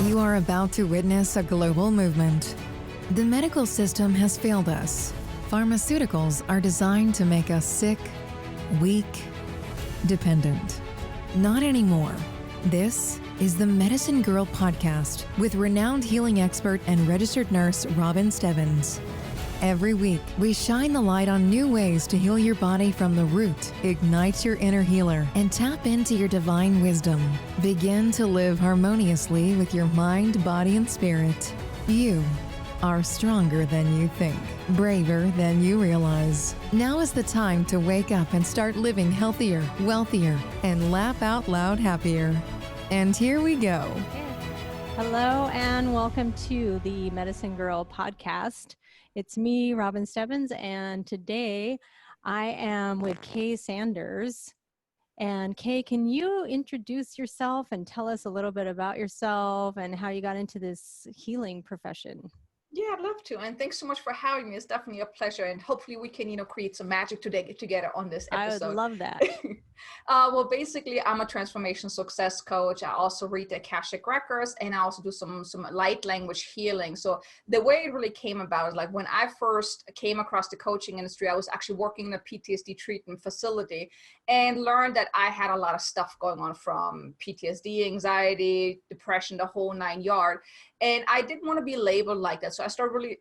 You are about to witness a global movement. The medical system has failed us. Pharmaceuticals are designed to make us sick, weak, dependent. Not anymore. This is the Medicine Girl podcast with renowned healing expert and registered nurse Robin Stebbins. Every week, we shine the light on new ways to heal your body from the root, ignite your inner healer, and tap into your divine wisdom. Begin to live harmoniously with your mind, body, and spirit. You are stronger than you think, braver than you realize. Now is the time to wake up and start living healthier, wealthier, and laugh out loud happier. And here we go. Hello and welcome to the Medicine Girl podcast. It's me, Robin Stebbins, and today I am with Kay Sanders. And Kay, can you introduce yourself and tell us a little bit about yourself and how you got into this healing profession? Yeah, I'd love to. And thanks so much for having me. It's definitely a pleasure. And hopefully we can, create some magic together on this episode. I would love that. Well, basically, I'm a transformation success coach. I also read the Akashic records, and I also do some light language healing. So the way it really came about is like when I first came across the coaching industry, I was actually working in a PTSD treatment facility and learned that I had a lot of stuff going on, from PTSD, anxiety, depression, the whole 9 yards. And I didn't want to be labeled like that. So I started really,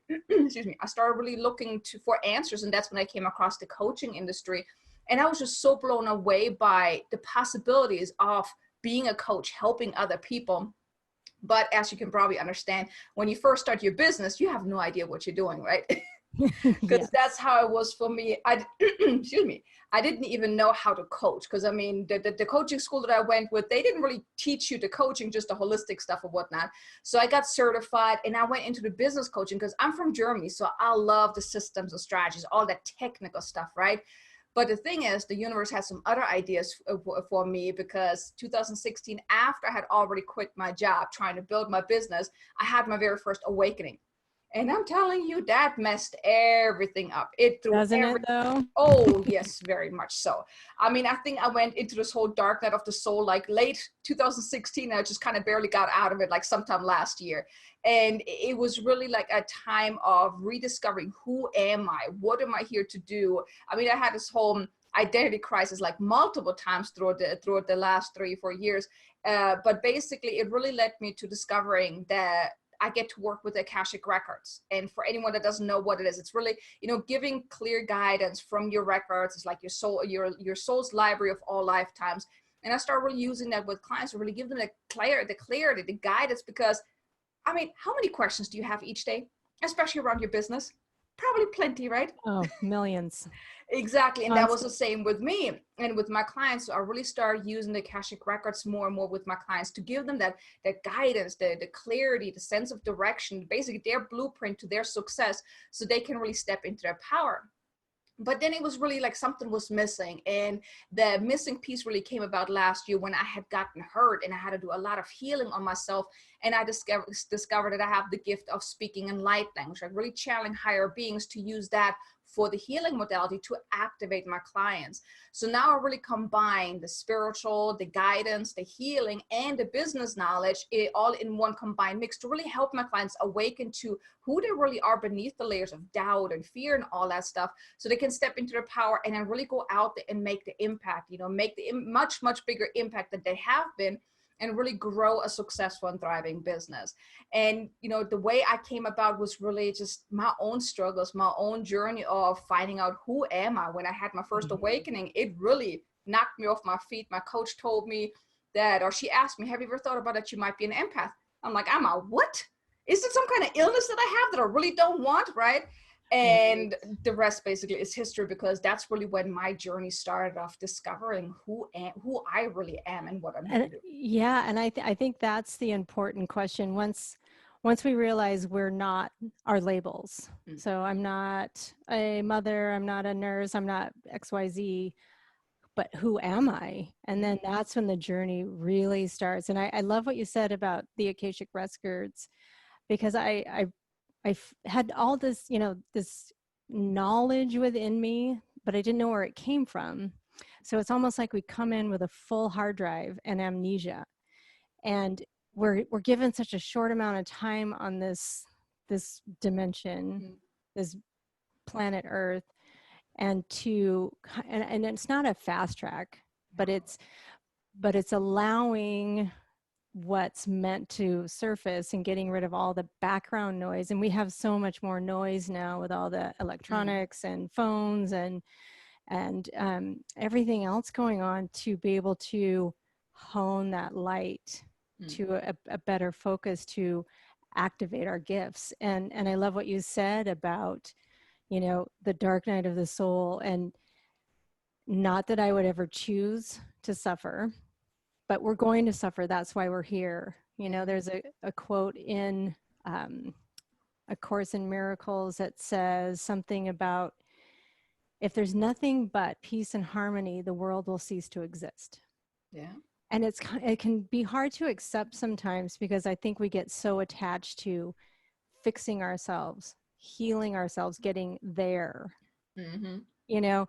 I started really looking for answers. And that's when I came across the coaching industry. And I was just so blown away by the possibilities of being a coach, helping other people. But as you can probably understand, when you first start your business, you have no idea what you're doing, right? Because that's how it was for me. I didn't even know how to coach, because the coaching school that I went with, they didn't really teach you the coaching, just the holistic stuff or whatnot. So I got certified and I went into the business coaching because I'm from Germany. So I love the systems and strategies, all that technical stuff, right? But the thing is, the universe had some other ideas for me, because 2016, after I had already quit my job trying to build my business, I had my very first awakening. And I'm telling you, that messed everything up. It threw Doesn't it though? Oh, yes, very much so. I think I went into this whole dark night of the soul, like late 2016. I just kind of barely got out of it, like sometime last year. And it was really like a time of rediscovering, who am I? What am I here to do? I had this whole identity crisis like multiple times throughout the last 3-4 years. But basically, it really led me to discovering that I get to work with the Akashic records. And for anyone that doesn't know what it is, it's really, giving clear guidance from your records. It's like your soul, your soul's library of all lifetimes. And I start really using that with clients to really give them the clarity, the guidance, because how many questions do you have each day, especially around your business? Probably plenty, right? Oh, millions. Exactly. And that was the same with me and with my clients. So I really started using the Akashic records more and more with my clients to give them that guidance, the clarity, the sense of direction, basically their blueprint to their success, so they can really step into their power. But then it was really like something was missing. And the missing piece really came about last year when I had gotten hurt and I had to do a lot of healing on myself. And I discovered that I have the gift of speaking in light language. I really channeling higher beings to use that for the healing modality to activate my clients. So now I really combine the spiritual, the guidance, the healing, and the business knowledge, all in one combined mix, to really help my clients awaken to who they really are beneath the layers of doubt and fear and all that stuff, so they can step into their power and then really go out there and make the impact, make the much, much bigger impact that they have been, and really grow a successful and thriving business. And, the way I came about was really just my own struggles, my own journey of finding out, who am I? When I had my first awakening, it really knocked me off my feet. My coach told me that, or she asked me, have you ever thought about that you might be an empath? I'm like, I'm a what? Is it some kind of illness that I have that I really don't want, right? And the rest basically is history, because that's really when my journey started off, discovering who I really am and what I'm here to do. Yeah, and I think that's the important question. Once we realize we're not our labels. Mm-hmm. So I'm not a mother, I'm not a nurse, I'm not XYZ, but who am I? And then that's when the journey really starts. And I love what you said about the Akashic records, because I had all this, this knowledge within me, but I didn't know where it came from. So it's almost like we come in with a full hard drive and amnesia. And we're given such a short amount of time on this dimension, this planet Earth, and it's not a fast track, but it's allowing what's meant to surface and getting rid of all the background noise. And we have so much more noise now with all the electronics and phones and everything else going on, to be able to hone that light to a better focus, to activate our gifts. And I love what you said about, you know, the dark night of the soul. And not that I would ever choose to suffer, but we're going to suffer. That's why we're here. You know, there's a quote in A Course in Miracles that says something about, if there's nothing but peace and harmony, the world will cease to exist. Yeah. And it can be hard to accept sometimes, because I think we get so attached to fixing ourselves, healing ourselves, getting there, you know,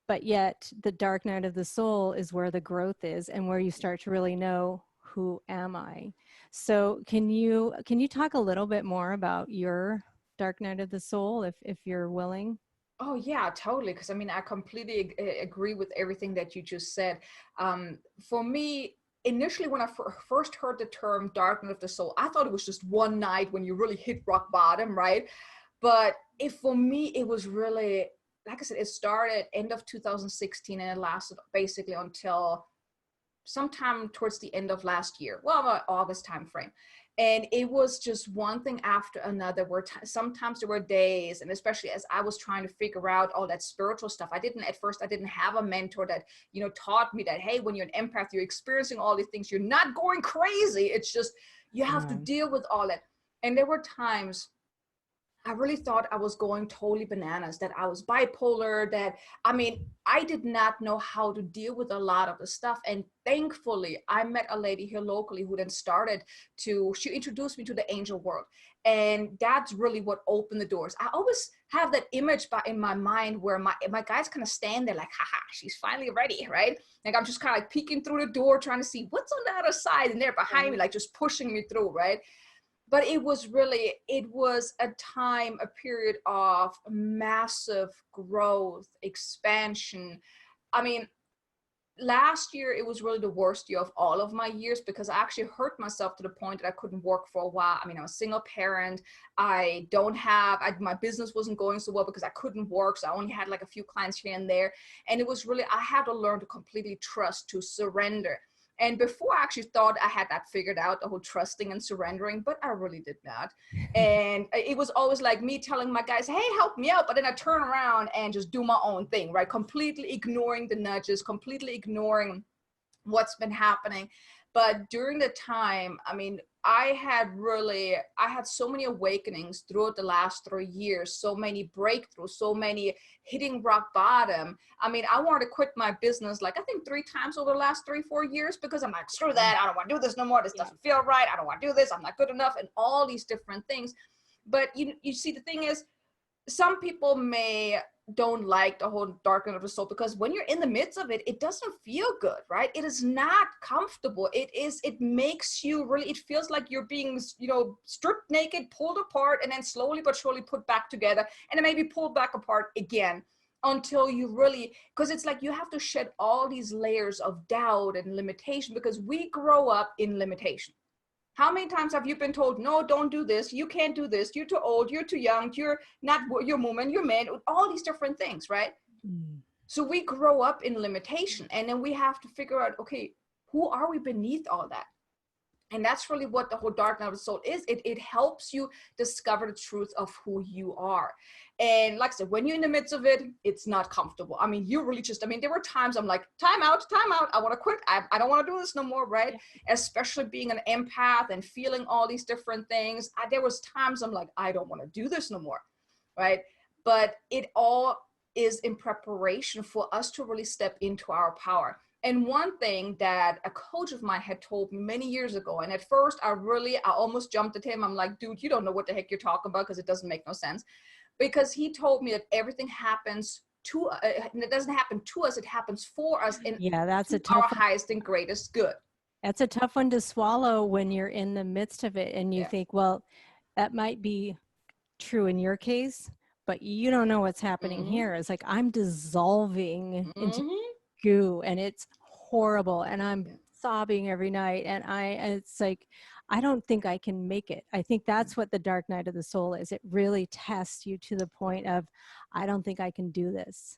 but yet the dark night of the soul is where the growth is, and where you start to really know, who am I? So can you talk a little bit more about your dark night of the soul, if you're willing? Oh yeah, totally. Because I mean, I completely agree with everything that you just said. For me, initially, when I first heard the term "dark night of the soul," I thought it was just one night when you really hit rock bottom, right? But for me, it was really, like I said, it started end of 2016 and it lasted basically until sometime towards the end of last year. Well, August timeframe. And it was just one thing after another, where sometimes there were days, and especially as I was trying to figure out all that spiritual stuff, I didn't have a mentor that, you know, taught me that, hey, when you're an empath, you're experiencing all these things, you're not going crazy. It's just, you have to deal with all that. And there were times I really thought I was going totally bananas, that I was bipolar, that, I mean, I did not know how to deal with a lot of the stuff. And thankfully, I met a lady here locally who then she introduced me to the angel world. And that's really what opened the doors. I always have that image in my mind where my guys kind of stand there like, haha, she's finally ready, right? Like I'm just kind of like peeking through the door, trying to see what's on the other side. And they're behind me, like just pushing me through, right? But it was a time, a period of massive growth, expansion. I mean, last year, it was really the worst year of all of my years, because I actually hurt myself to the point that I couldn't work for a while. I mean, I'm a single parent. My business wasn't going so well because I couldn't work. So I only had like a few clients here and there. And it was really, I had to learn to completely trust, to surrender. And before, I actually thought I had that figured out, the whole trusting and surrendering, but I really did not. And it was always like me telling my guys, hey, help me out. But then I turn around and just do my own thing, right? Completely ignoring the nudges, completely ignoring what's been happening. But during the time, I mean, I had so many awakenings throughout the last 3 years, so many breakthroughs, so many hitting rock bottom. I mean, I wanted to quit my business, like I think 3 times over the last 3-4 years, because I'm like, screw that. I don't want to do this no more. This doesn't feel right. I don't want to do this. I'm not good enough, and all these different things. But you see, the thing is, some people don't like the whole dark night of the soul, because when you're in the midst of it, it doesn't feel good, right? It is not comfortable. It makes you really, it feels like you're being, stripped naked, pulled apart, and then slowly but surely put back together, and then maybe pulled back apart again, until you really, because it's like you have to shed all these layers of doubt and limitation, because we grow up in limitation. How many times have you been told, no, don't do this, you can't do this, you're too old, you're too young, you're woman, you're man, all these different things, right? So we grow up in limitation, and then we have to figure out, okay, who are we beneath all that? And that's really what the whole dark night of the soul is. It helps you discover the truth of who you are. And like I said, when you're in the midst of it, it's not comfortable. I mean, you really just, there were times I'm like, time out. I want to quit. I don't want to do this no more, right? Yeah. Especially being an empath and feeling all these different things. There was times I'm like, I don't want to do this no more, right? But it all is in preparation for us to really step into our power. And one thing that a coach of mine had told me many years ago, and at first I almost jumped at him. I'm like, dude, you don't know what the heck you're talking about, because it doesn't make no sense. Because he told me that everything happens to it doesn't happen to us, it happens for us, and that's our highest and greatest good. That's a tough one to swallow when you're in the midst of it and you Yeah. think, well, that might be true in your case, but you don't know what's happening here. It's like I'm dissolving into goo and it's horrible and I'm sobbing every night and it's like I don't think I can make it. I think that's what the dark night of the soul is. It really tests you to the point of I don't think I can do this.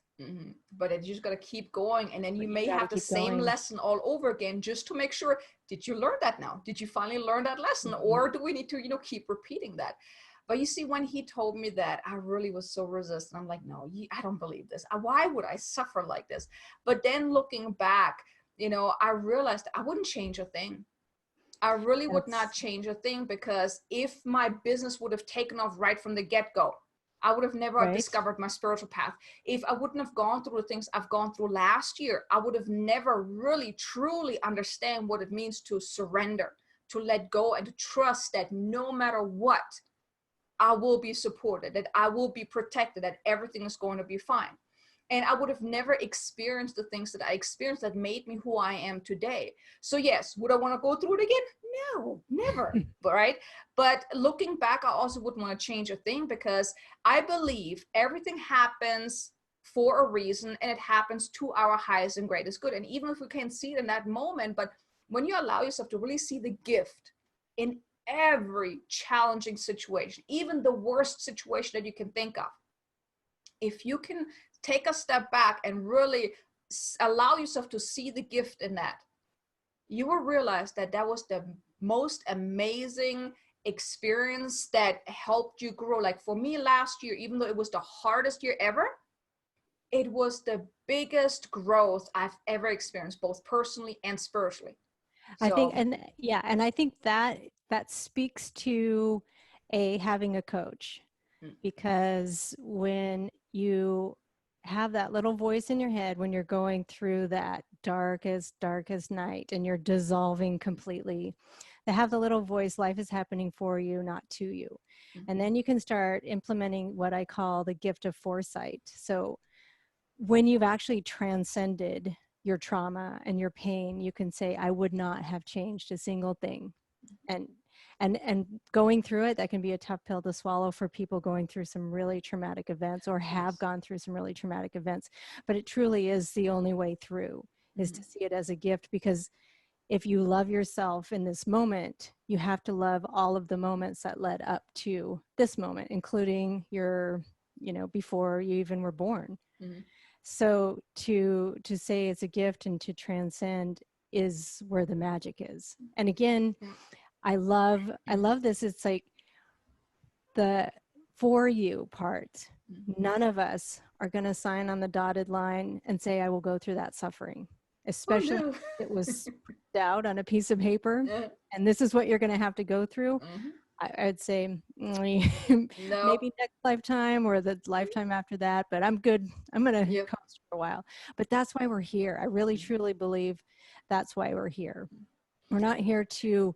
But you just got to keep going, and then you may have the same going. lesson all over again just to make sure, did you learn that now? Did you finally learn that lesson? Or do we need to, keep repeating that? But you see, when he told me that, I really was so resistant. I'm like, no, I don't believe this. Why would I suffer like this? But then looking back, I realized I wouldn't change a thing. I really would not change a thing, because if my business would have taken off right from the get-go, I would have never discovered my spiritual path. If I wouldn't have gone through the things I've gone through last year, I would have never really, truly understand what it means to surrender, to let go, and to trust that no matter what, I will be supported, that I will be protected, that everything is going to be fine. And I would have never experienced the things that I experienced that made me who I am today. So yes, would I want to go through it again? No, never. Right? But looking back, I also wouldn't want to change a thing, because I believe everything happens for a reason, and it happens to our highest and greatest good. And even if we can't see it in that moment, but when you allow yourself to really see the gift in every challenging situation, even the worst situation that you can think of, if you can take a step back and really allow yourself to see the gift in that, you will realize that that was the most amazing experience that helped you grow. Like for me last year, even though it was the hardest year ever, it was the biggest growth I've ever experienced, both personally and spiritually. I think, and I think that speaks to having a coach, because when you have that little voice in your head, when you're going through that darkest night and you're dissolving completely, to have the little voice, life is happening for you, not to you. And then you can start implementing what I call the gift of foresight. So when you've actually transcended your trauma and your pain, you can say, I would not have changed a single thing. And going through it, that can be a tough pill to swallow for people going through some really traumatic events, or have gone through some really traumatic events. But it truly is the only way through, is to see it as a gift. Because if you love yourself in this moment, you have to love all of the moments that led up to this moment, including your, before you even were born. So to say it's a gift and to transcend is where the magic is. And again, I love this. It's like the for you part. None of us are going to sign on the dotted line and say, I will go through that suffering, especially if it was printed out on a piece of paper. And this is what you're going to have to go through. I'd say maybe next lifetime or the lifetime after that, but I'm good. I'm going to coast for a while. But that's why we're here. I really, truly believe that's why we're here. We're not here to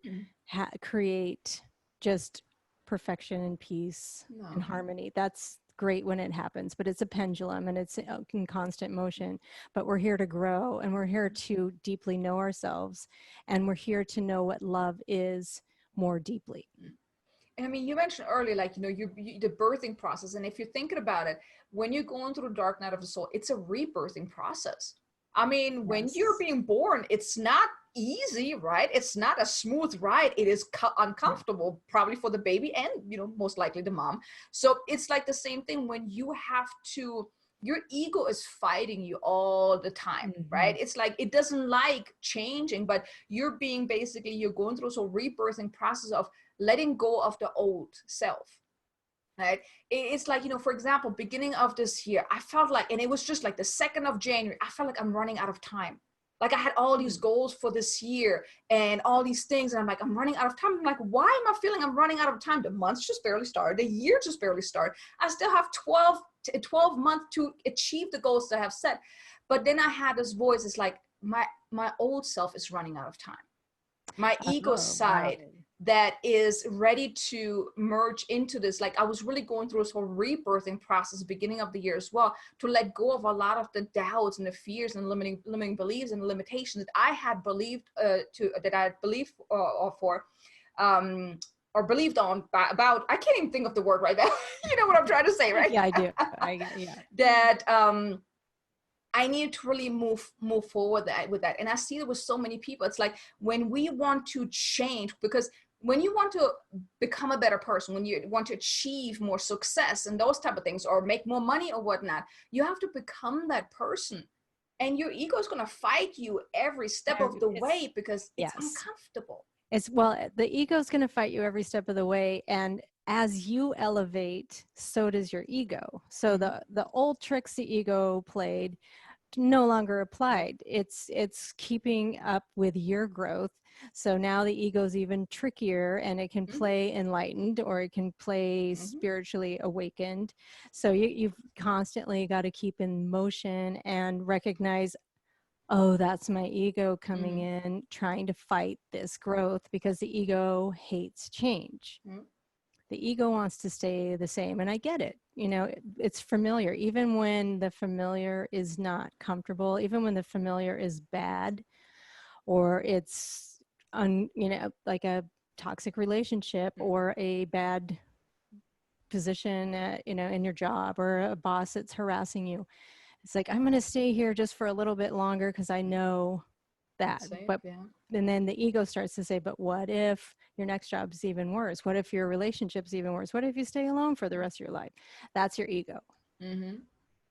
create just perfection and peace and harmony. That's great when it happens, but it's a pendulum and it's in constant motion. But we're here to grow, and we're here to deeply know ourselves, and we're here to know what love is more deeply. And I mean, you mentioned earlier, like, the birthing process. And if you're thinking about it, when you're going through the dark night of the soul, it's a rebirthing process. I mean, when you're being born, it's not easy, right? It's not a smooth ride. It is uncomfortable, probably for the baby and, most likely the mom. So it's like the same thing when you have to, your ego is fighting you all the time, right? It's like, it doesn't like changing, but you're going through a rebirthing process of letting go of the old self, right? It's like, for example, beginning of this year, I felt like, and it was just like the 2nd of January, I felt like I'm running out of time. Like I had all these goals for this year and all these things. And I'm like, I'm running out of time. I'm like, why am I feeling I'm running out of time? The months just barely started. The year just barely started. I still have 12 months to achieve the goals that I have set. But then I had this voice. It's like my old self is running out of time. My ego side that is ready to merge into this. Like I was really going through this whole rebirthing process beginning of the year as well, to let go of a lot of the doubts and the fears and limiting beliefs and limitations that I had believed or believed on about, I can't even think of the word right now. You know what I'm trying to say, right? Yeah, I do. Yeah. That I need to really move forward with that. And I see it with so many people. It's like when we want to change, because when you want to become a better person, when you want to achieve more success and those type of things, or make more money or whatnot, you have to become that person. And your ego is going to fight you every step of the way because it's uncomfortable. The ego is going to fight you every step of the way. And as you elevate, so does your ego. So the old tricks the ego played no longer applied. It's keeping up with your growth. So now the ego is even trickier, and it can play enlightened, or it can play spiritually awakened. So you've constantly got to keep in motion and recognize, oh, that's my ego coming in, trying to fight this growth, because the ego hates change. The ego wants to stay the same. And I get it. You know, it's familiar. Even when the familiar is not comfortable, even when the familiar is bad, or it's, like a toxic relationship, or a bad position, in your job, or a boss that's harassing you. It's like, I'm going to stay here just for a little bit longer because I know that. And then the ego starts to say, but what if your next job is even worse? What if your relationship's even worse? What if you stay alone for the rest of your life? That's your ego.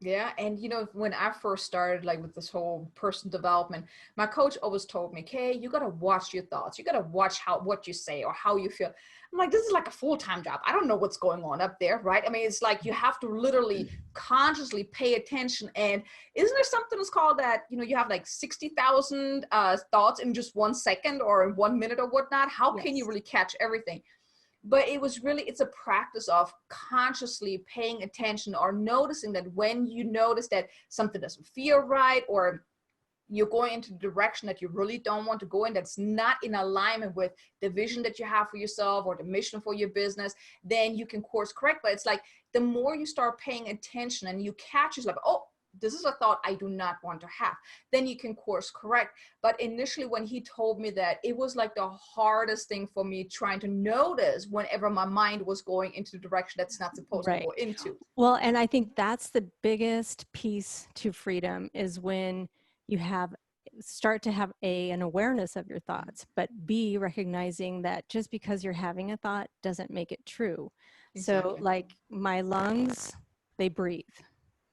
Yeah. And when I first started like with this whole personal development, my coach always told me, Kay, you got to watch your thoughts. You got to watch what you say or how you feel. I'm like, this is like a full-time job. I don't know what's going on up there, right? I mean, it's like you have to literally consciously pay attention. And isn't there something that's called that, you have like 60,000 thoughts in just 1 second or in 1 minute or whatnot? How can you really catch everything? But it's a practice of consciously paying attention, or noticing that when you notice that something doesn't feel right, or you're going into the direction that you really don't want to go in, that's not in alignment with the vision that you have for yourself or the mission for your business, then you can course correct. But it's like the more you start paying attention and you catch yourself, oh, this is a thought I do not want to have, then you can course correct. But initially when he told me that, it was like the hardest thing for me, trying to notice whenever my mind was going into the direction that's not supposed to go into. Well, and I think that's the biggest piece to freedom, is when you start to have an awareness of your thoughts, but B, recognizing that just because you're having a thought doesn't make it true. Exactly. So like my lungs, they breathe.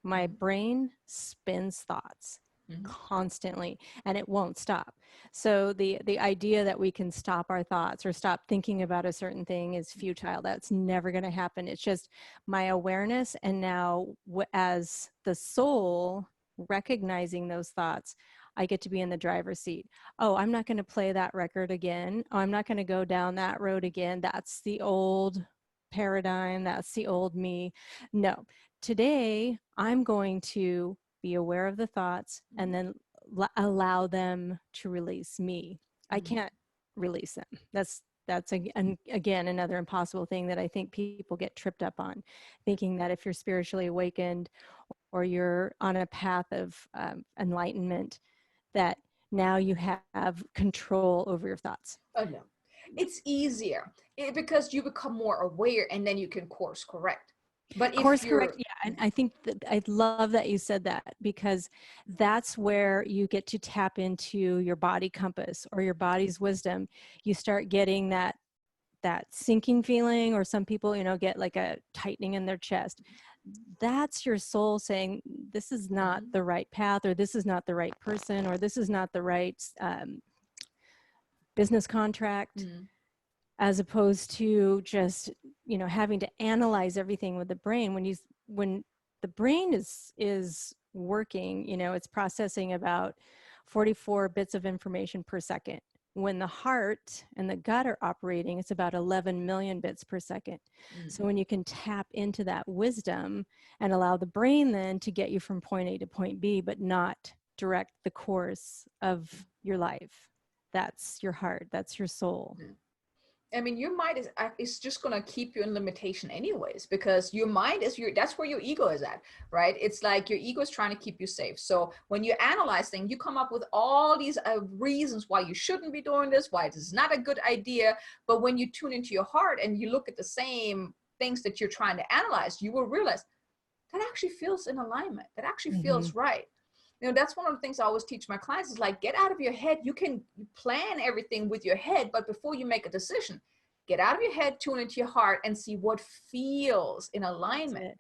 My brain spins thoughts constantly, and it won't stop. So the idea that we can stop our thoughts or stop thinking about a certain thing is futile. That's never going to happen. It's just my awareness. And now as the soul recognizing those thoughts, I get to be in the driver's seat. Oh, I'm not going to play that record again. Oh, I'm not going to go down that road again. That's the old paradigm. That's the old me. No. Today, I'm going to be aware of the thoughts and then allow them to release me. I can't release them. That's again another impossible thing that I think people get tripped up on, thinking that if you're spiritually awakened or you're on a path of enlightenment, that now you have control over your thoughts. Oh no, it's easier because you become more aware, and then you can course correct. But course correct, yeah. And I think that I love that you said that, because that's where you get to tap into your body compass or your body's wisdom. You start getting that sinking feeling, or some people, get like a tightening in their chest. That's your soul saying, this is not the right path, or this is not the right person, or this is not the right business contract. As opposed to just, having to analyze everything with the brain. When the brain is working, it's processing about 44 bits of information per second. When the heart and the gut are operating, it's about 11 million bits per second. So when you can tap into that wisdom and allow the brain then to get you from point A to point B, but not direct the course of your life, that's your heart, that's your soul. I mean, your mind is just going to keep you in limitation anyways, because your mind is that's where your ego is at, right? It's like your ego is trying to keep you safe. So when you analyze things, you come up with all these reasons why you shouldn't be doing this, why this is not a good idea. But when you tune into your heart and you look at the same things that you're trying to analyze, you will realize that actually feels in alignment. That actually feels right. You know, that's one of the things I always teach my clients is like, get out of your head. You can plan everything with your head, but before you make a decision, get out of your head, tune into your heart and see what feels in alignment.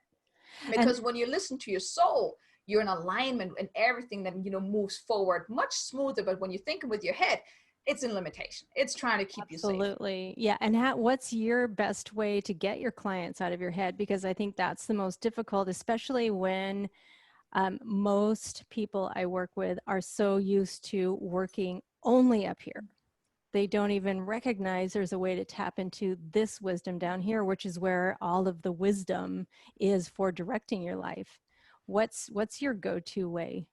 Because when you listen to your soul, you're in alignment and everything that, you know, moves forward much smoother. But when you're thinking with your head, it's in limitation. It's trying to keep you safe. Absolutely. Yeah. And what's your best way to get your clients out of your head? Because I think that's the most difficult, especially when most people I work with are so used to working only up here. They don't even recognize there's a way to tap into this wisdom down here, which is where all of the wisdom is for directing your life. What's your go-to way?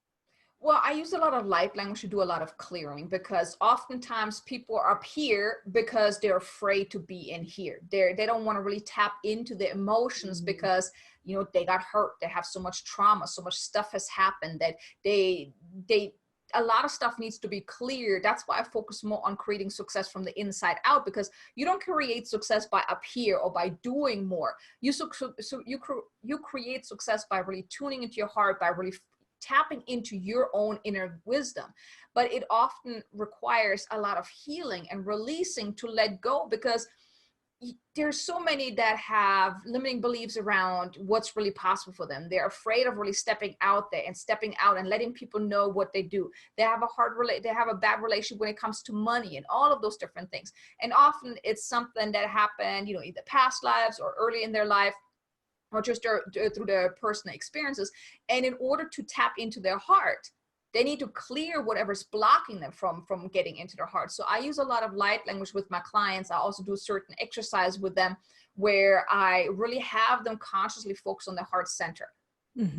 Well, I use a lot of light language to do a lot of clearing, because oftentimes people are up here because they're afraid to be in here. They don't want to really tap into the emotions because, you know, they got hurt. They have so much trauma, so much stuff has happened that they a lot of stuff needs to be cleared. That's why I focus more on creating success from the inside out, because you don't create success by up here or by doing more. You create success by really tuning into your heart, by really tapping into your own inner wisdom. But it often requires a lot of healing and releasing to let go, because there's so many that have limiting beliefs around what's really possible for them. They're afraid of really stepping out there and stepping out and letting people know what they do. They have they have a bad relationship when it comes to money and all of those different things. And often it's something that happened, you know, either past lives or early in their life, or just through their personal experiences. And in order to tap into their heart, they need to clear whatever's blocking them from getting into their heart. So I use a lot of light language with my clients. I also do certain exercise with them where I really have them consciously focus on the heart center.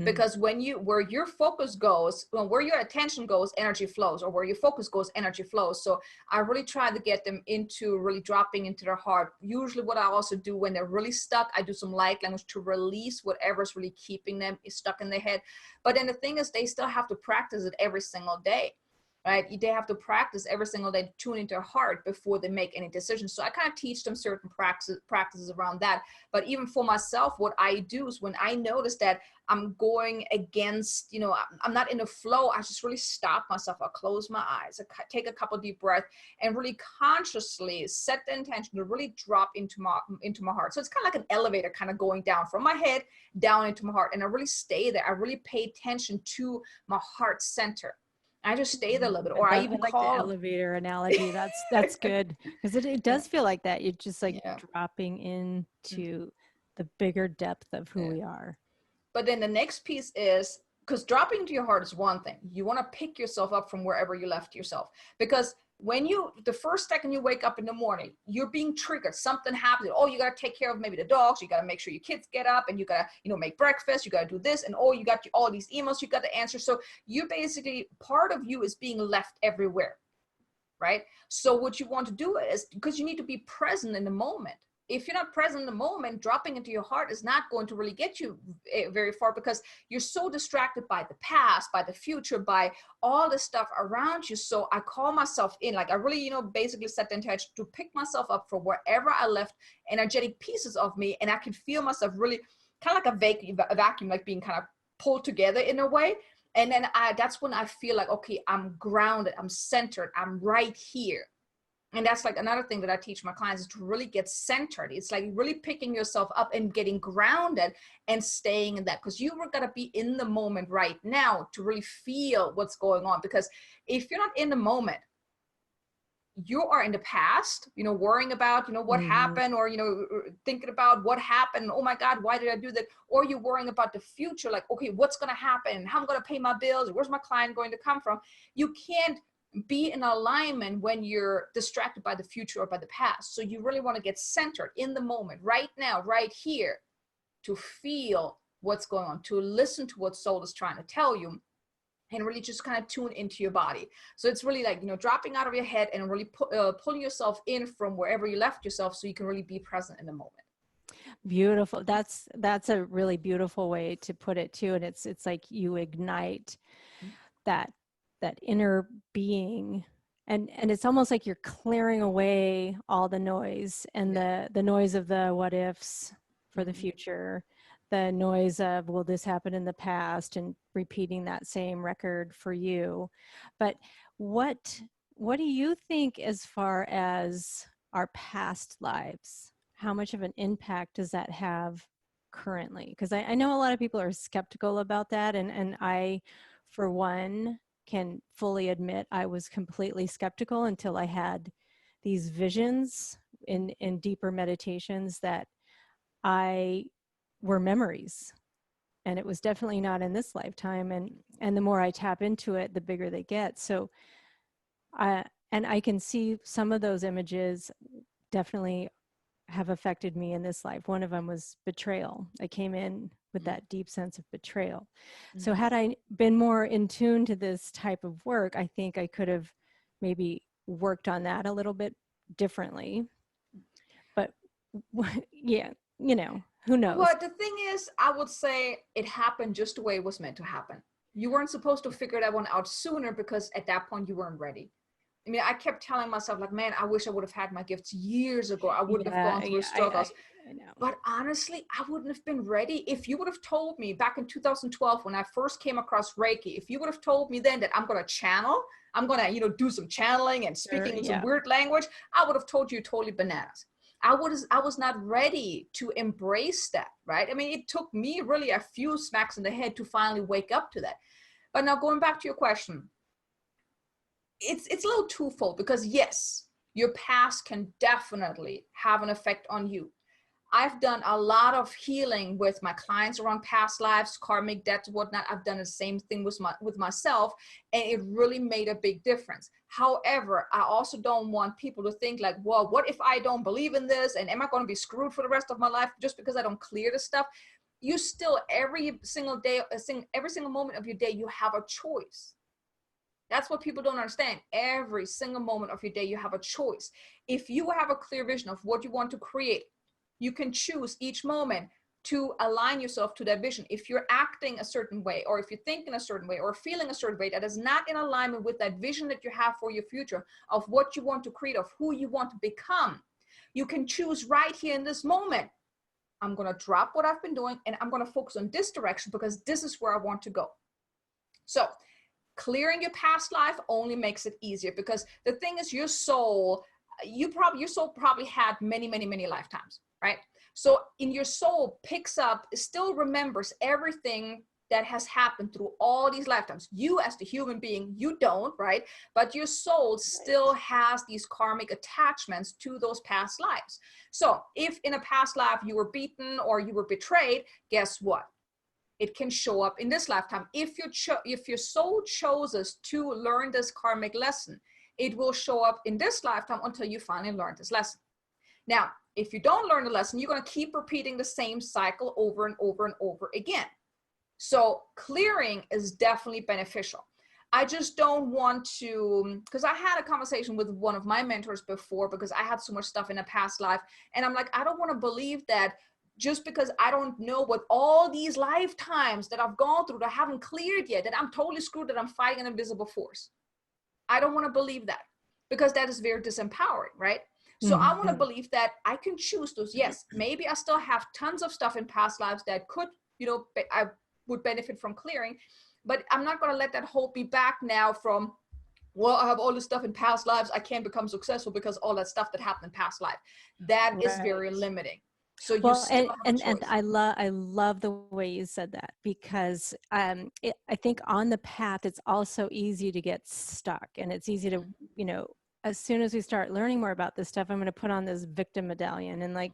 Because where your focus goes, where your attention goes, energy flows, or where your focus goes, energy flows. So I really try to get them into really dropping into their heart. Usually what I also do when they're really stuck, I do some light language to release whatever's really keeping them stuck in their head. But then the thing is, they still have to practice it every single day. Right? They have to practice every single day to tune into their heart before they make any decisions. So I kind of teach them certain practices around that. But even for myself, what I do is when I notice that I'm going against, you know, I'm not in the flow, I just really stop myself. I close my eyes, I take a couple deep breaths and really consciously set the intention to really drop into my heart. So it's kind of like an elevator kind of going down from my head down into my heart. And I really stay there. I really pay attention to my heart center. I just stay there a little bit, or I even like call the elevator analogy. That's good, because it does feel like that. You're just like dropping into the bigger depth of who we are. But then the next piece is, because dropping into your heart is one thing. You want to pick yourself up from wherever you left yourself, because when the first second you wake up in the morning, you're being triggered. Something happens. Oh, you got to take care of maybe the dogs. You got to make sure your kids get up, and you got to, you know, make breakfast. You got to do this. And you got all these emails you got to answer. So you basically, part of you is being left everywhere. Right. So what you want to do is, because you need to be present in the moment. If you're not present in the moment, dropping into your heart is not going to really get you very far, because you're so distracted by the past, by the future, by all the stuff around you. So I call myself in, like I really, you know, basically set the intention to pick myself up from wherever I left energetic pieces of me. And I can feel myself really kind of like a vacuum, like being kind of pulled together in a way. And then that's when I feel like, okay, I'm grounded, I'm centered, I'm right here. And that's like another thing that I teach my clients is to really get centered. It's like really picking yourself up and getting grounded and staying in that, because you were going to be in the moment right now to really feel what's going on. Because if you're not in the moment, you are in the past, you know, worrying about, you know, what happened, or, you know, thinking about what happened. Oh my God, why did I do that? Or you're worrying about the future, like, okay, what's going to happen? How am I going to pay my bills? Where's my client going to come from? You can't be in alignment when you're distracted by the future or by the past. So you really want to get centered in the moment, right now, right here, to feel what's going on, to listen to what soul is trying to tell you. and really just kind of tune into your body. So it's really like, dropping out of your head and really pulling yourself in from wherever you left yourself, so you can really be present in the moment. Beautiful. That's a really beautiful way to put it too. And it's like you ignite that inner being, and it's almost like you're clearing away all the noise and the noise of the what ifs for the future, the noise of, will this happen in the past, and repeating that same record for you. But what do you think as far as our past lives? How much of an impact does that have currently? Because I know a lot of people are skeptical about that. And I, for one, can fully admit I was completely skeptical until I had these visions in deeper meditations that I were memories. And it was definitely not in this lifetime. And the more I tap into it, the bigger they get. So and I can see some of those images definitely have affected me in this life. One of them was betrayal. I came in with that deep sense of betrayal. So had I been more in tune to this type of work, I think I could have maybe worked on that a little bit differently. But yeah, who knows? Well, the thing is, I would say it happened just the way it was meant to happen. You weren't supposed to figure that one out sooner, because at that point you weren't ready. I mean, I kept telling myself, like, man, I wish I would have had my gifts years ago. I wouldn't have gone through struggles. I know. But honestly, I wouldn't have been ready. If you would have told me back in 2012, when I first came across Reiki, if you would have told me then that I'm going to channel, I'm going to, do some channeling and speaking in some weird language, I would have told you totally bananas. I was not ready to embrace that, right? I mean, it took me really a few smacks in the head to finally wake up to that. But now going back to your question, it's a little twofold, because yes, your past can definitely have an effect on you. I've done a lot of healing with my clients around past lives, karmic debts, whatnot. I've done the same thing with myself, and it really made a big difference. However, I also don't want people to think like, well, what if I don't believe in this, and am I going to be screwed for the rest of my life just because I don't clear this stuff? You still, every single day, every single moment of your day, you have a choice. That's what people don't understand. Every single moment of your day, you have a choice. If you have a clear vision of what you want to create, you can choose each moment to align yourself to that vision. If you're acting a certain way, or if you're thinking a certain way, or feeling a certain way that is not in alignment with that vision that you have for your future, of what you want to create, of who you want to become, you can choose right here in this moment. I'm going to drop what I've been doing, and I'm going to focus on this direction, because this is where I want to go. So clearing your past life only makes it easier, because the thing is, your soul probably had many, many, many lifetimes, right? So in your soul picks up, still remembers everything that has happened through all these lifetimes. You as the human being, you don't, right? But your soul still has these karmic attachments to those past lives. So if in a past life you were beaten or you were betrayed, guess what? It can show up in this lifetime. If your soul chooses to learn this karmic lesson, it will show up in this lifetime until you finally learn this lesson. Now, if you don't learn the lesson, you're going to keep repeating the same cycle over and over and over again. So clearing is definitely beneficial. I just don't want to, because I had a conversation with one of my mentors before, because I had so much stuff in a past life. And I'm like, I don't want to believe that just because I don't know what all these lifetimes that I've gone through that I haven't cleared yet, that I'm totally screwed, that I'm fighting an invisible force. I don't want to believe that, because that is very disempowering, right? So I want to believe that I can choose those. Yes, maybe I still have tons of stuff in past lives that could, I would benefit from clearing, but I'm not going to let that hold me back now from, well, I have all this stuff in past lives, I can't become successful because all that stuff that happened in past life. That is very limiting. So you still have a choice. And I love the way you said that, because I think on the path, it's also easy to get stuck, and it's easy to, as soon as we start learning more about this stuff, I'm going to put on this victim medallion and like,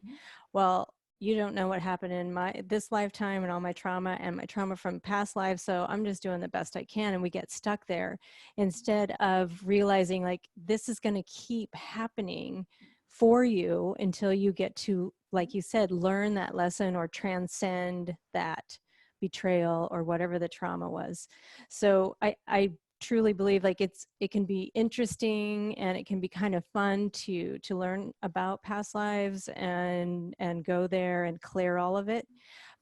well, you don't know what happened in this lifetime and all my trauma and my trauma from past lives. So I'm just doing the best I can. And we get stuck there instead of realizing like, this is going to keep happening for you until you get to, like you said, learn that lesson or transcend that betrayal or whatever the trauma was. So I truly believe like it can be interesting and it can be kind of fun to learn about past lives and go there and clear all of it,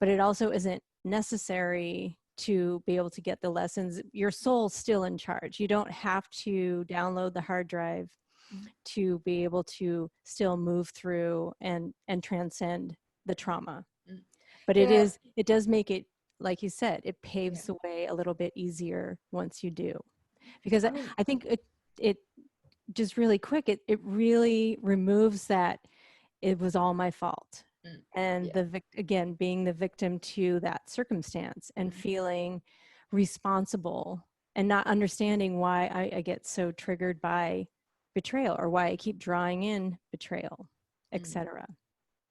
but it also isn't necessary to be able to get the lessons. Your soul's still in charge. You don't have to download the hard drive to be able to still move through and transcend the trauma. But Yeah. it does make it, like you said, it paves Yeah. the way a little bit easier once you do. Because I mean, I think it just really quick, it really removes that it was all my fault. And yeah. again, being the victim to that circumstance and feeling responsible and not understanding why I get so triggered by betrayal or why I keep drawing in betrayal, etc.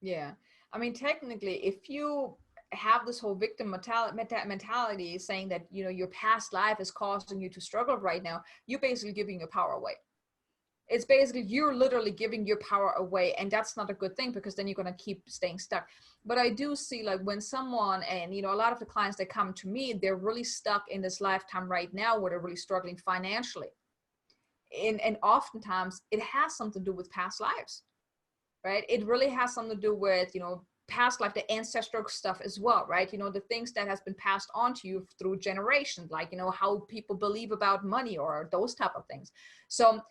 Yeah. I mean, technically, if you have this whole victim mentality saying that, you know, your past life is causing you to struggle right now, you're basically giving your power away. It's basically, you're literally giving your power away, and that's not a good thing, because then you're going to keep staying stuck. But I do see, like, when someone, and you know, a lot of the clients that come to me, they're really stuck in this lifetime right now where they're really struggling financially, and oftentimes it has something to do with past lives, right? It really has something to do with, you know, past life, the ancestral stuff as well, right? You know, the things that has been passed on to you through generations, like, you know, how people believe about money or those type of things. So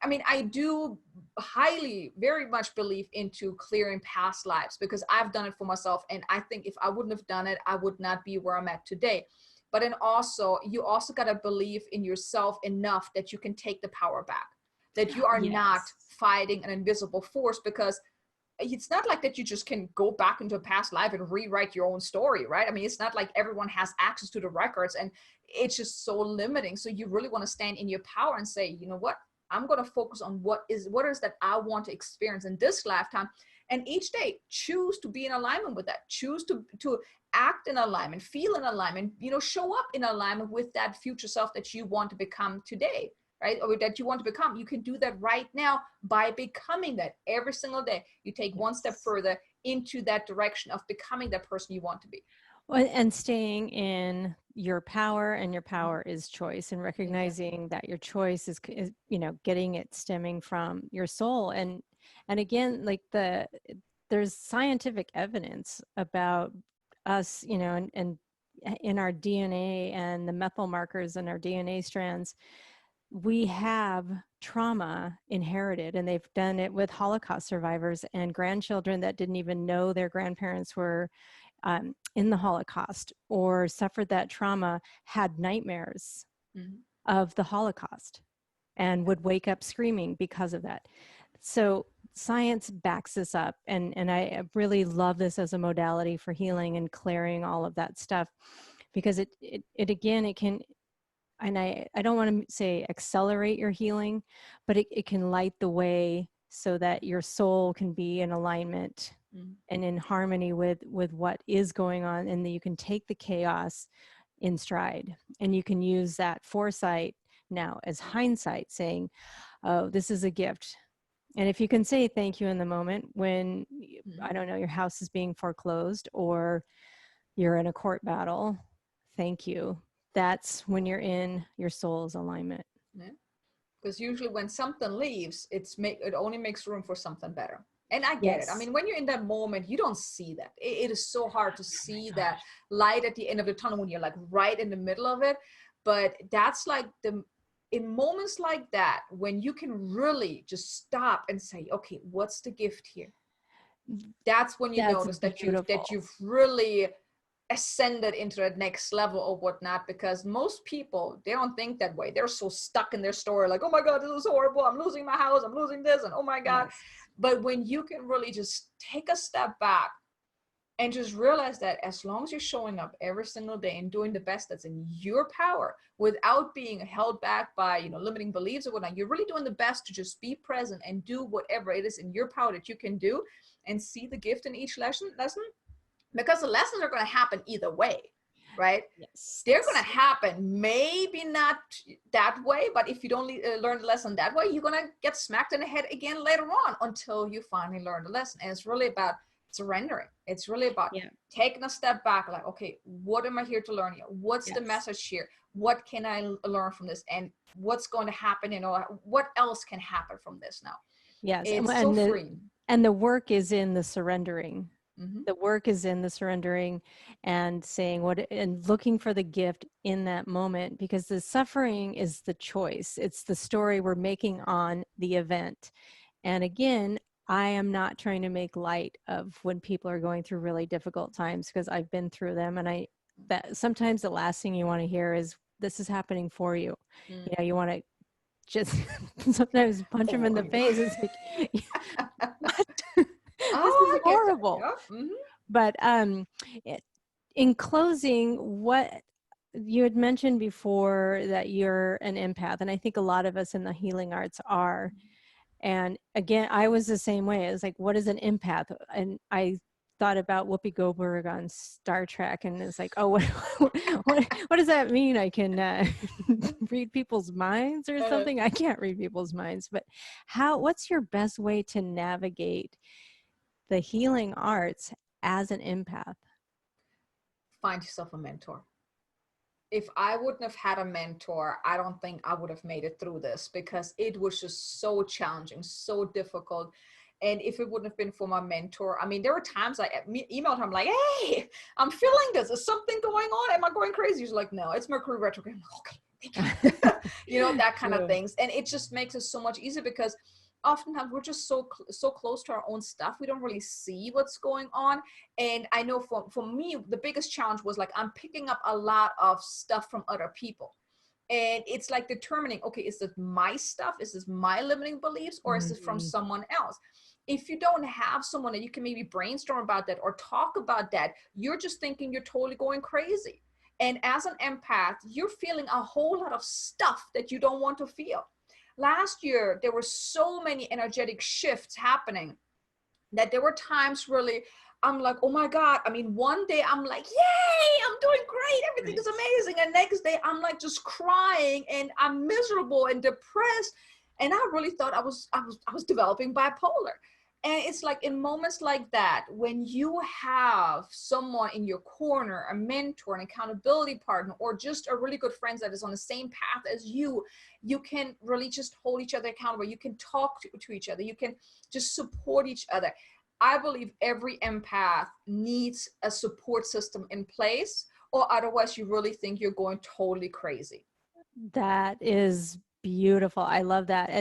I mean, I do very much believe into clearing past lives, because I've done it for myself. And I think if I wouldn't have done it, I would not be where I'm at today. But then also, you also got to believe in yourself enough that you can take the power back, that you are not fighting an invisible force, because it's not like that you just can go back into a past life and rewrite your own story, right? I mean, it's not like everyone has access to the records, and it's just so limiting. So you really want to stand in your power and say, you know what? I'm going to focus on what is that I want to experience in this lifetime. And each day choose to be in alignment with that, choose to act in alignment, feel in alignment, you know, show up in alignment with that future self that you want to become today, right? Or that you want to become. You can do that right now by becoming that every single day. You take one step further into that direction of becoming that person you want to be. Well, and staying in your power, and your power is choice, and recognizing that your choice is, you know, getting it stemming from your soul. And again, like there's scientific evidence about us, you know, and in our DNA and the methyl markers in our DNA strands, we have trauma inherited, and they've done it with Holocaust survivors and grandchildren that didn't even know their grandparents were in the Holocaust or suffered that trauma, had nightmares of the Holocaust and would wake up screaming because of that. So science backs this up, and I really love this as a modality for healing and clearing all of that stuff, because it again, it can, and I don't want to say accelerate your healing, but it can light the way so that your soul can be in alignment and in harmony with what is going on, and that you can take the chaos in stride, and you can use that foresight now as hindsight, saying, oh, this is a gift. And if you can say thank you in the moment when, I don't know, your house is being foreclosed or you're in a court battle, thank you. That's when you're in your soul's alignment. Yeah. Because usually when something leaves, it only makes room for something better. And I get it. I mean, when you're in that moment, you don't see that. It is so hard to see that light at the end of the tunnel when you're like right in the middle of it. But that's like in moments like that, when you can really just stop and say, okay, what's the gift here? That's when you notice that you've really ascended into that next level or whatnot. Because most people, they don't think that way. They're so stuck in their story, like, oh my God, this is horrible, I'm losing my house, I'm losing this, and oh my God. But when you can really just take a step back and just realize that as long as you're showing up every single day and doing the best that's in your power without being held back by, you know, limiting beliefs or whatnot, you're really doing the best to just be present and do whatever it is in your power that you can do, and see the gift in each lesson. Because the lessons are going to happen either way, right? Yes. They're going to happen, maybe not that way, but if you don't learn the lesson that way, you're going to get smacked in the head again later on until you finally learn the lesson. And it's really about surrendering. It's really about taking a step back, like, okay, what am I here to learn here? What's the message here? What can I learn from this? And what's going to happen? You know, what else can happen from this now? Yes. It's so freeing. And the work is in the surrendering. Mm-hmm. The work is in the surrendering and saying and looking for the gift in that moment, because the suffering is the choice. It's the story we're making on the event. And again, I am not trying to make light of when people are going through really difficult times, because I've been through them. And that sometimes the last thing you want to hear is, this is happening for you. You know, you want to just sometimes punch them in the face. It's like, what? This is horrible. Yeah. Mm-hmm. But in closing, what you had mentioned before, that you're an empath, and I think a lot of us in the healing arts are. And again, I was the same way. It was like, what is an empath? And I thought about Whoopi Goldberg on Star Trek, and it's like, oh, what does that mean? I can read people's minds or something? I can't read people's minds. But what's your best way to navigate the healing arts as an empath? Find yourself a mentor. If I wouldn't have had a mentor, I don't think I would have made it through this, because it was just so challenging, so difficult. And if it wouldn't have been for my mentor, I mean, there were times I emailed him like, hey, I'm feeling this. Is something going on? Am I going crazy? He's like, no, it's Mercury retrograde. I'm like, okay. You know, that kind of things. And it just makes it so much easier, because oftentimes we're just so close to our own stuff. We don't really see what's going on. And I know for me, the biggest challenge was like, I'm picking up a lot of stuff from other people. And it's like determining, okay, is this my stuff? Is this my limiting beliefs? Or is this from someone else? If you don't have someone that you can maybe brainstorm about that or talk about that, you're just thinking you're totally going crazy. And as an empath, you're feeling a whole lot of stuff that you don't want to feel. Last year, there were so many energetic shifts happening that there were times really, I'm like, oh my God. I mean, one day I'm like, yay, I'm doing great. Everything is amazing. And next day I'm like just crying and I'm miserable and depressed. And I really thought I was developing bipolar. And it's like in moments like that, when you have someone in your corner, a mentor, an accountability partner, or just a really good friend that is on the same path as you, you can really just hold each other accountable. You can talk to each other. You can just support each other. I believe every empath needs a support system in place, or otherwise you really think you're going totally crazy. That is beautiful. I love that.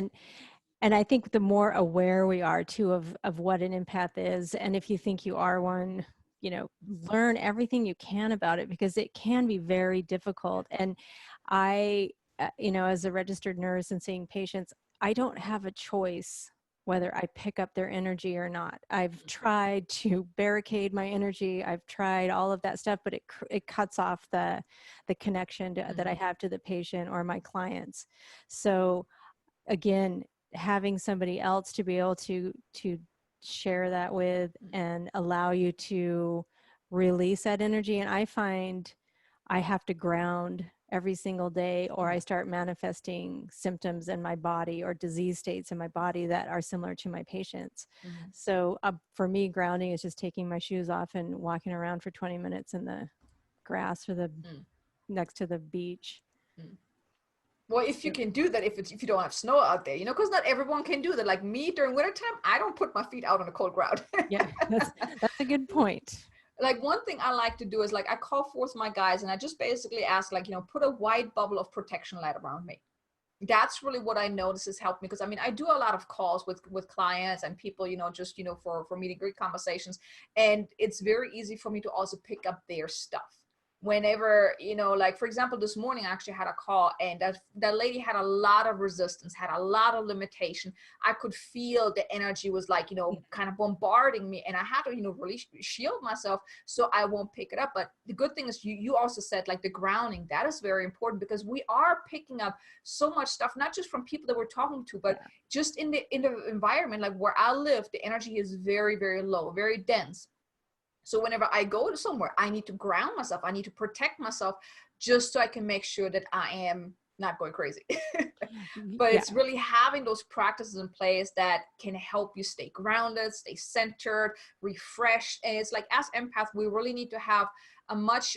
And I think the more aware we are too of what an empath is, and if you think you are one, you know, learn everything you can about it, because it can be very difficult. And I, you know, as a registered nurse and seeing patients, I don't have a choice whether I pick up their energy or not. I've tried to barricade my energy. I've tried all of that stuff, but it cuts off the connection that I have to the patient or my clients. So again, having somebody else to be able to share that with and allow you to release that energy. And I find I have to ground every single day, or I start manifesting symptoms in my body or disease states in my body that are similar to my patients. So for me, grounding is just taking my shoes off and walking around for 20 minutes in the grass or next to the beach. Well, if you can do that, if you don't have snow out there, you know, because not everyone can do that. Like me during wintertime, I don't put my feet out on the cold ground. Yeah, that's a good point. Like one thing I like to do is like I call forth my guys and I just basically ask, like, you know, put a white bubble of protection light around me. That's really what I notice has helped me, because I mean, I do a lot of calls with clients and people, you know, just, you know, for meet and greet conversations. And it's very easy for me to also pick up their stuff. Whenever, you know, like for example, this morning I actually had a call and that lady had a lot of resistance, had a lot of limitation. I could feel the energy was like, you know, kind of bombarding me, and I had to, you know, really shield myself so I won't pick it up. But the good thing is you also said like the grounding, that is very important, because we are picking up so much stuff, not just from people that we're talking to, but just in the environment, like where I live, the energy is very, very low, very dense. So whenever I go to somewhere, I need to ground myself. I need to protect myself just so I can make sure that I am not going crazy. But Yeah. it's really having those practices in place that can help you stay grounded, stay centered, refreshed. And it's like, as empaths, we really need to have a much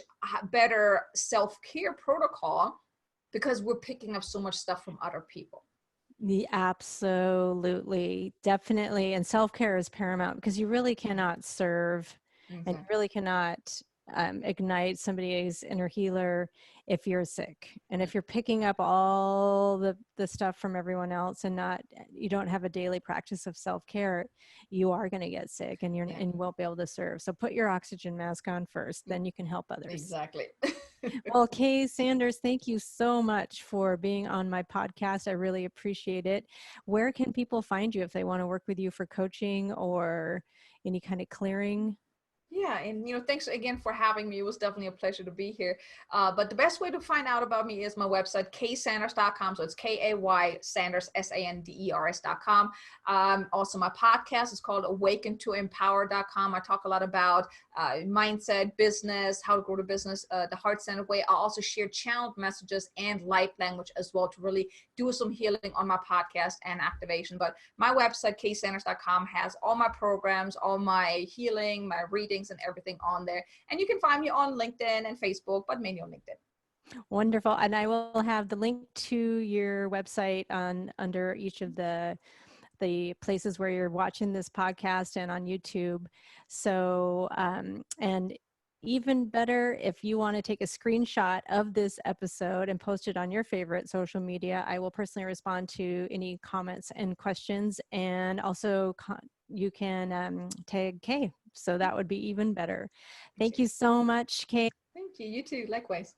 better self-care protocol because we're picking up so much stuff from other people. Absolutely, definitely. And self-care is paramount because you really cannot serve and you really cannot ignite somebody's inner healer if you're sick. And if you're picking up all the stuff from everyone else and you don't have a daily practice of self-care, you are going to get sick and and you won't be able to serve. So put your oxygen mask on first, then you can help others. Exactly. Well, Kay Sanders, thank you so much for being on my podcast. I really appreciate it. Where can people find you if they want to work with you for coaching or any kind of clearing? Yeah, and thanks again for having me. It was definitely a pleasure to be here. But the best way to find out about me is my website, kaysanders.com. So it's Kay Sanders, SANDERS.com. Also, my podcast is called awakentoempower.com. I talk a lot about mindset, business, how to grow the business the heart-centered way. I also share channeled messages and light language as well to really do some healing on my podcast and activation. But my website, kaysanders.com, has all my programs, all my healing, my readings, and everything on there. And you can find me on LinkedIn and Facebook, but mainly on LinkedIn. Wonderful. And I will have the link to your website under each of the places where you're watching this podcast and on YouTube. So, and even better, if you want to take a screenshot of this episode and post it on your favorite social media, I will personally respond to any comments and questions. And also you can tag Kay. So that would be even better. Thank you so much, Kay. Thank you. You too. Likewise.